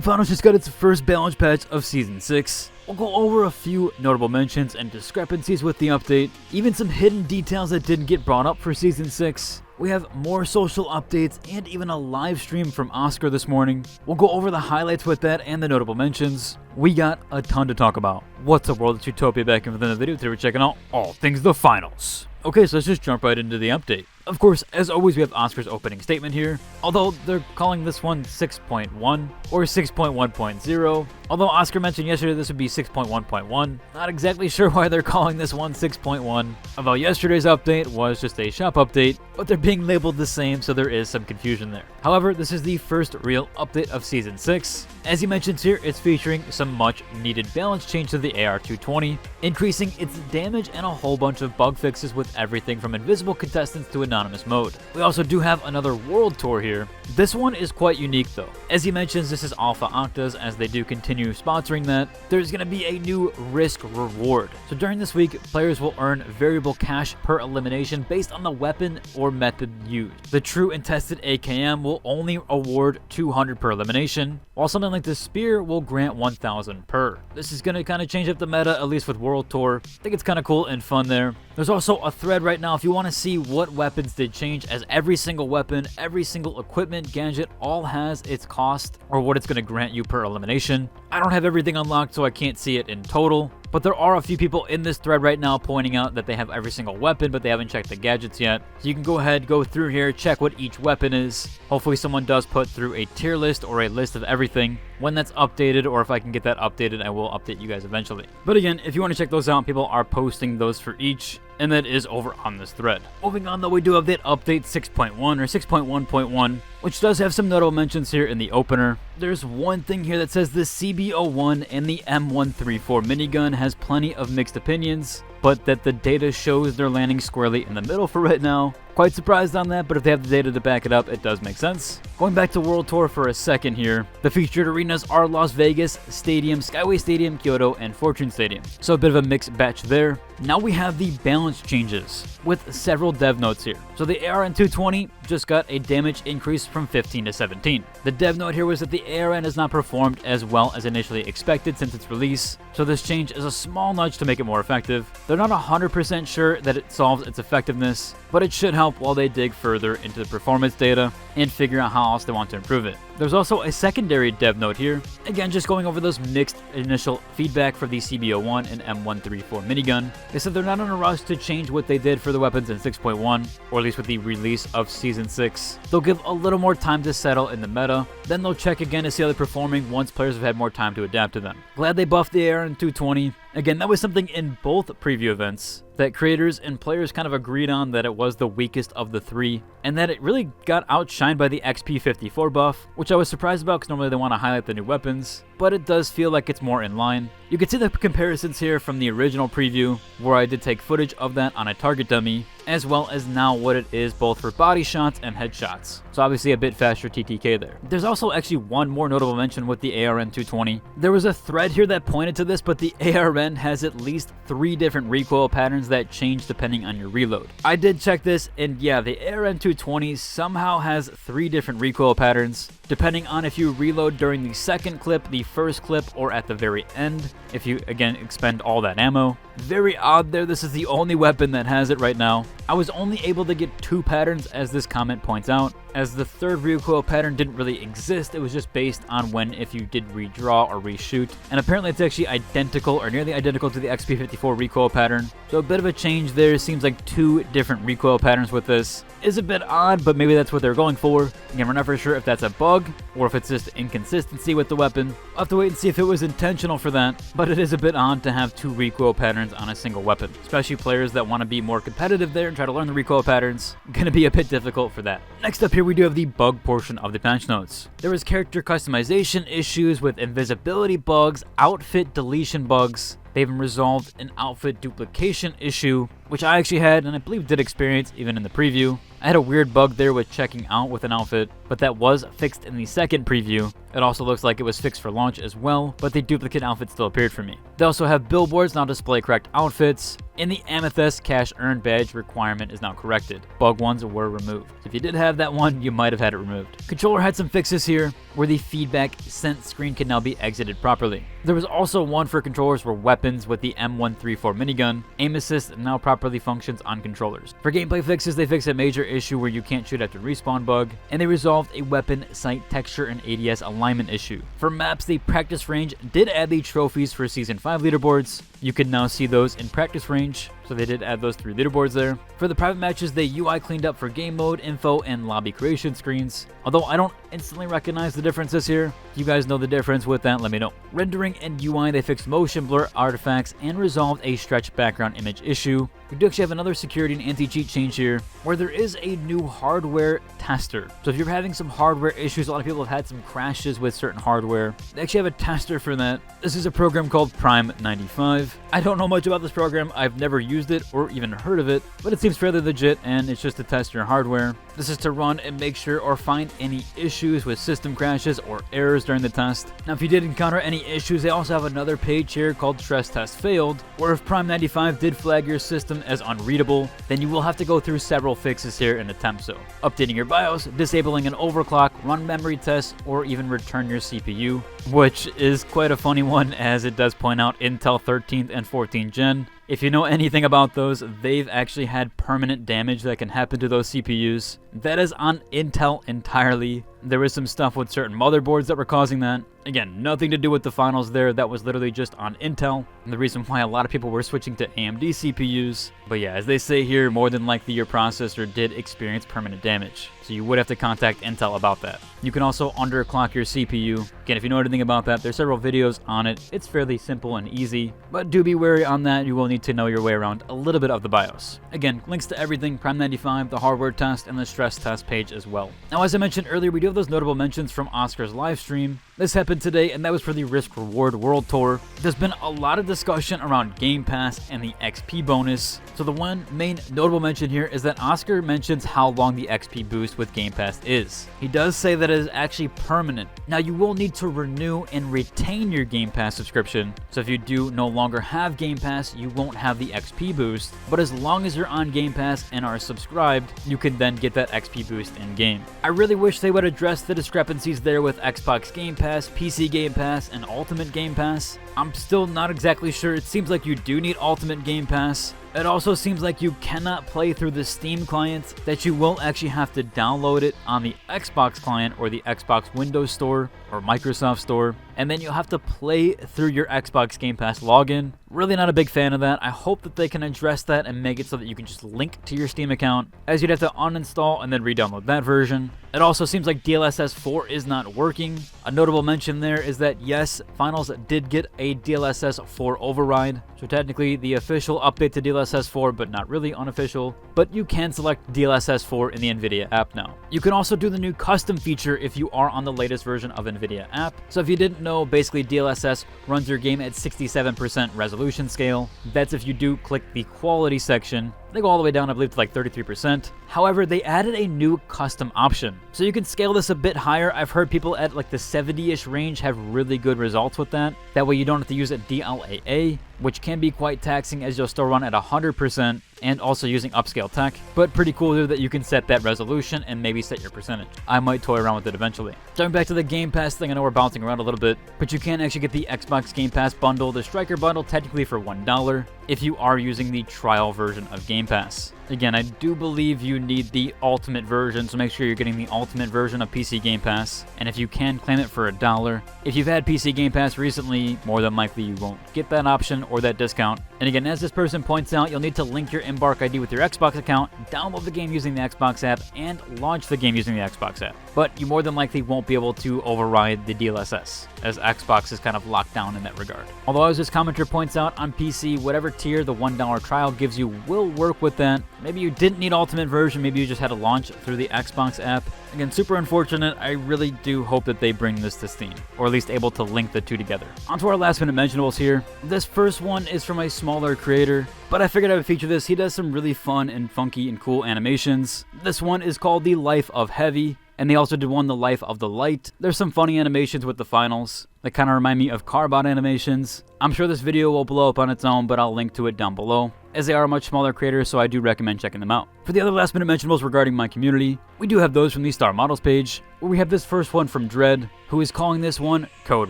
Finals just got its first balance patch of Season 6. We'll go over a few notable mentions and discrepancies with the update, even some hidden details that didn't get brought up for Season 6. We have more social updates and even a live stream from Oscar this morning. We'll go over the highlights with that and the notable mentions. We got a ton to talk about. What's up, world? It's Utopia back in with another video. Today we're checking out all things the finals. Okay, so let's just jump right into the update. Of course, as always, we have Oscar's opening statement here, although they're calling this one 6.1 or 6.1.0. Although Oscar mentioned yesterday this would be 6.1.1. Not exactly sure why they're calling this one 6.1. Although yesterday's update was just a shop update, but they're being labeled the same, so there is some confusion there. However, this is the first real update of Season 6. As he mentions here, it's featuring some much needed balance change to the AR-220, increasing its damage and a whole bunch of bug fixes with everything from invisible contestants to anonymous mode. We also do have another world tour here. This one is quite unique though. As he mentions, this is Alpha Octas, as they do continue sponsoring that. There's going to be a new risk reward. So during this week, players will earn variable cash per elimination based on the weapon or method used. The true and tested AKM will only award 200 per elimination, while something like the Spear will grant 1,000 per. This is going to kind of change up the meta, at least with World Tour. I think it's kind of cool and fun there. There's also a thread right now if you want to see what weapons did change, as every single weapon, every single equipment, gadget, all has its cost or what it's going to grant you per elimination. I don't have everything unlocked, so I can't see it in total. But there are a few people in this thread right now pointing out that they have every single weapon, but they haven't checked the gadgets yet. So you can go ahead, go through here, check what each weapon is. Hopefully someone does put through a tier list or a list of everything. When that's updated, or if I can get that updated, I will update you guys eventually. But again, if you want to check those out, people are posting those for each, and that is over on this thread. Moving on though, we do have that update 6.1 or 6.1.1, which does have some notable mentions here in the opener. There's one thing here that says the CB01 and the M134 minigun has plenty of mixed opinions, but that the data shows they're landing squarely in the middle for right now. Quite surprised on that, but if they have the data to back it up, it does make sense. Going back to World Tour for a second here, the featured arenas are Las Vegas Stadium, Skyway Stadium, Kyoto, and Fortune Stadium. So a bit of a mixed batch there. Now we have the balance changes with several dev notes here. So the ARN-220 just got a damage increase from 15 to 17. The dev note here was that the ARN has not performed as well as initially expected since its release, so this change is a small nudge to make it more effective. They're not 100% sure that it solves its effectiveness, but it should help while they dig further into the performance data and figure out how else they want to improve it. There's also a secondary dev note here, again just going over those mixed initial feedback for the CB01 and M134 minigun. They said they're not in a rush to change what they did for the weapons in 6.1, or at least with the release of Season 6. They'll give a little more time to settle in the meta, then they'll check again to see how they're performing once players have had more time to adapt to them. Glad they buffed the ARN-220. Again, that was something in both preview events that creators and players kind of agreed on, that it was the weakest of the three, and that it really got outshined by the XP54 buff, which I was surprised about because normally they want to highlight the new weapons, but it does feel like it's more in line. You can see the comparisons here from the original preview, where I did take footage of that on a target dummy, as well as now what it is both for body shots and headshots. So obviously a bit faster TTK there. There's also actually one more notable mention with the ARN-220. There was a thread here that pointed to this, but the ARN has at least 3 different recoil patterns that change depending on your reload. I did check this, and yeah, the ARN-220 somehow has 3 different recoil patterns, depending on if you reload during the second clip, the first clip, or at the very end, if you again expend all that ammo. Very odd there, this is the only weapon that has it right now. I was only able to get 2 patterns, as this comment points out, as the third recoil pattern didn't really exist. It was just based on if you did redraw or reshoot, and apparently it's actually identical or nearly identical to the XP54 recoil pattern. So a bit of a change there. Seems like 2 different recoil patterns with this. Is a bit odd, but maybe that's what they're going for. Again, we're not for sure if that's a bug or if it's just inconsistency with the weapon. I'll have to wait and see if it was intentional for that, but it is a bit odd to have 2 recoil patterns on a single weapon, especially players that want to be more competitive there and try to learn the recoil patterns. Gonna be a bit difficult for that. Next up here, we do have the bug portion of the patch notes. There was character customization issues with invisibility bugs, outfit deletion bugs. They even resolved an outfit duplication issue, which I actually had and I believe did experience even in the preview. I had a weird bug there with checking out with an outfit, but that was fixed in the second preview. It also looks like it was fixed for launch as well, but the duplicate outfit still appeared for me. They also have billboards now display correct outfits. and the Amethyst Cash Earned badge requirement is now corrected. Bug ones were removed. So if you did have that one, you might have had it removed. Controller had some fixes here, where the feedback sent screen can now be exited properly. There was also one for controllers for weapons with the M134 minigun. Aim assist now properly functions on controllers. For gameplay fixes, they fixed a major issue where you can't shoot after respawn bug, and they resolved a weapon sight texture and ADS alignment issue. For maps, the practice range did add the trophies for Season 5 leaderboards. You can now see those in practice range, so they did add those 3 leaderboards there. For the private matches, they UI cleaned up for game mode, info, and lobby creation screens. Although I don't instantly recognize the differences here. If you guys know the difference with that, let me know. Rendering and UI, they fixed motion blur artifacts and resolved a stretch background image issue. We do actually have another security and anti-cheat change here, where there is a new hardware tester. So if you're having some hardware issues, a lot of people have had some crashes with certain hardware, they actually have a tester for that. This is a program called Prime 95. I don't know much about this program, I've never used it or even heard of it, but it seems fairly legit, and it's just to test your hardware. This is to run and make sure or find any issues with system crashes or errors during the test. Now if you did encounter any issues, they also have another page here called Stress Test Failed, where if Prime 95 did flag your system as unreadable, then you will have to go through several fixes here and attempt so. Updating your BIOS, disabling an overclock, run memory tests, or even return your CPU, which is quite a funny one as it does point out Intel 13th and 14th gen. If you know anything about those, they've actually had permanent damage that can happen to those CPUs. That is on Intel entirely. There was some stuff with certain motherboards that were causing that. Again, nothing to do with the finals there, that was literally just on Intel, and the reason why a lot of people were switching to AMD CPUs. But yeah, as they say here, more than likely your processor did experience permanent damage, so you would have to contact Intel about that. You can also underclock your CPU. Again, if you know anything about that, there's several videos on it. It's fairly simple and easy, but do be wary on that. You will need to know your way around a little bit of the BIOS. Again, links to everything, Prime 95, the hardware test, and the stress test page as well. Now, as I mentioned earlier, we do have those notable mentions from Oscar's live stream. This happened today, and that was for the Risk Reward World Tour. There's been a lot of discussion around Game Pass and the XP bonus. So the one main notable mention here is that Oscar mentions how long the XP boost with Game Pass is. He does say that it is actually permanent. Now, you will need to renew and retain your Game Pass subscription. So if you do no longer have Game Pass, you won't have the XP boost. But as long as you're on Game Pass and are subscribed, you can then get that XP boost in game. I really wish they would address the discrepancies there with Xbox Game Pass, PC Game Pass, and Ultimate Game Pass. I'm still not exactly sure. It seems like you do need Ultimate Game Pass. It also seems like you cannot play through the Steam client, that you will actually have to download it on the Xbox client or the Xbox Windows Store or Microsoft Store, and then you'll have to play through your Xbox Game Pass login. Really not a big fan of that. I hope that they can address that and make it so that you can just link to your Steam account, as you'd have to uninstall and then re-download that version. It also seems like DLSS 4 is not working. A notable mention there is that yes, Finals did get a DLSS 4 override, so technically the official update to DLSS 4, but not really unofficial. But you can select DLSS 4 in the NVIDIA app now. You can also do the new custom feature if you are on the latest version of NVIDIA app. So if you didn't know, basically DLSS runs your game at 67% resolution scale. That's if you do click the quality section. They go all the way down, I believe, to like 33%. However, they added a new custom option, so you can scale this a bit higher. I've heard people at like the 70-ish range have really good results with that. That way you don't have to use a DLAA, which can be quite taxing as you'll still run at 100% and also using upscale tech. But pretty cool here that you can set that resolution and maybe set your percentage. I might toy around with it eventually. Jumping back to the Game Pass thing, I know we're bouncing around a little bit, but you can actually get the Xbox Game Pass bundle, the Striker bundle, technically for $1 if you are using the trial version of Game Pass. Again, I do believe you need the ultimate version, so make sure you're getting the ultimate version of PC Game Pass. And if you can, claim it for $1. If you've had PC Game Pass recently, more than likely you won't get that option or that discount. And again, as this person points out, you'll need to link your Embark ID with your Xbox account, download the game using the Xbox app, and launch the game using the Xbox app. But you more than likely won't be able to override the DLSS, as Xbox is kind of locked down in that regard. Although, as this commenter points out, on PC, whatever tier the $1 trial gives you will work with that. Maybe you didn't need Ultimate version, maybe you just had to launch through the Xbox app. Again, super unfortunate. I really do hope that they bring this to Steam, or at least able to link the two together. On to our last minute mentionables here. This first one is from a smaller creator, but I figured I would feature this. He does some really fun and funky and cool animations. This one is called The Life of Heavy. And they also did one, The Life of the Light. There's some funny animations with the finals that kind of remind me of Carbot animations. I'm sure this video will blow up on its own, but I'll link to it down below, as they are much smaller creators, so I do recommend checking them out. For the other last minute mentionables regarding my community, we do have those from the Star Models page, where we have this first one from Dread, who is calling this one Code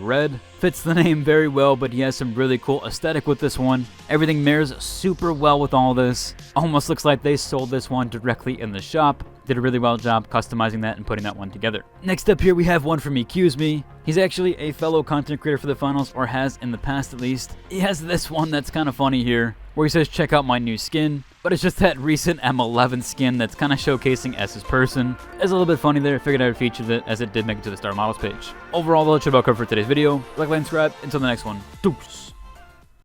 Red. Fits the name very well, but he has some really cool aesthetic with this one. Everything mirrors super well with all this. Almost looks like they sold this one directly in the shop. Did a really well job customizing that and putting that one together. Next up here we have one from Excuse Me. He's actually a fellow content creator for the finals, or has in the past at least. He has this one that's kind of funny here, where he says, check out my new skin, but it's just that recent M11 skin that's kind of showcasing S's person. It's a little bit funny there. I figured I would feature it as it did make it to the Star Models page. Overall though, it should about cover for today's video. Like, subscribe. Until the next one. Deuce.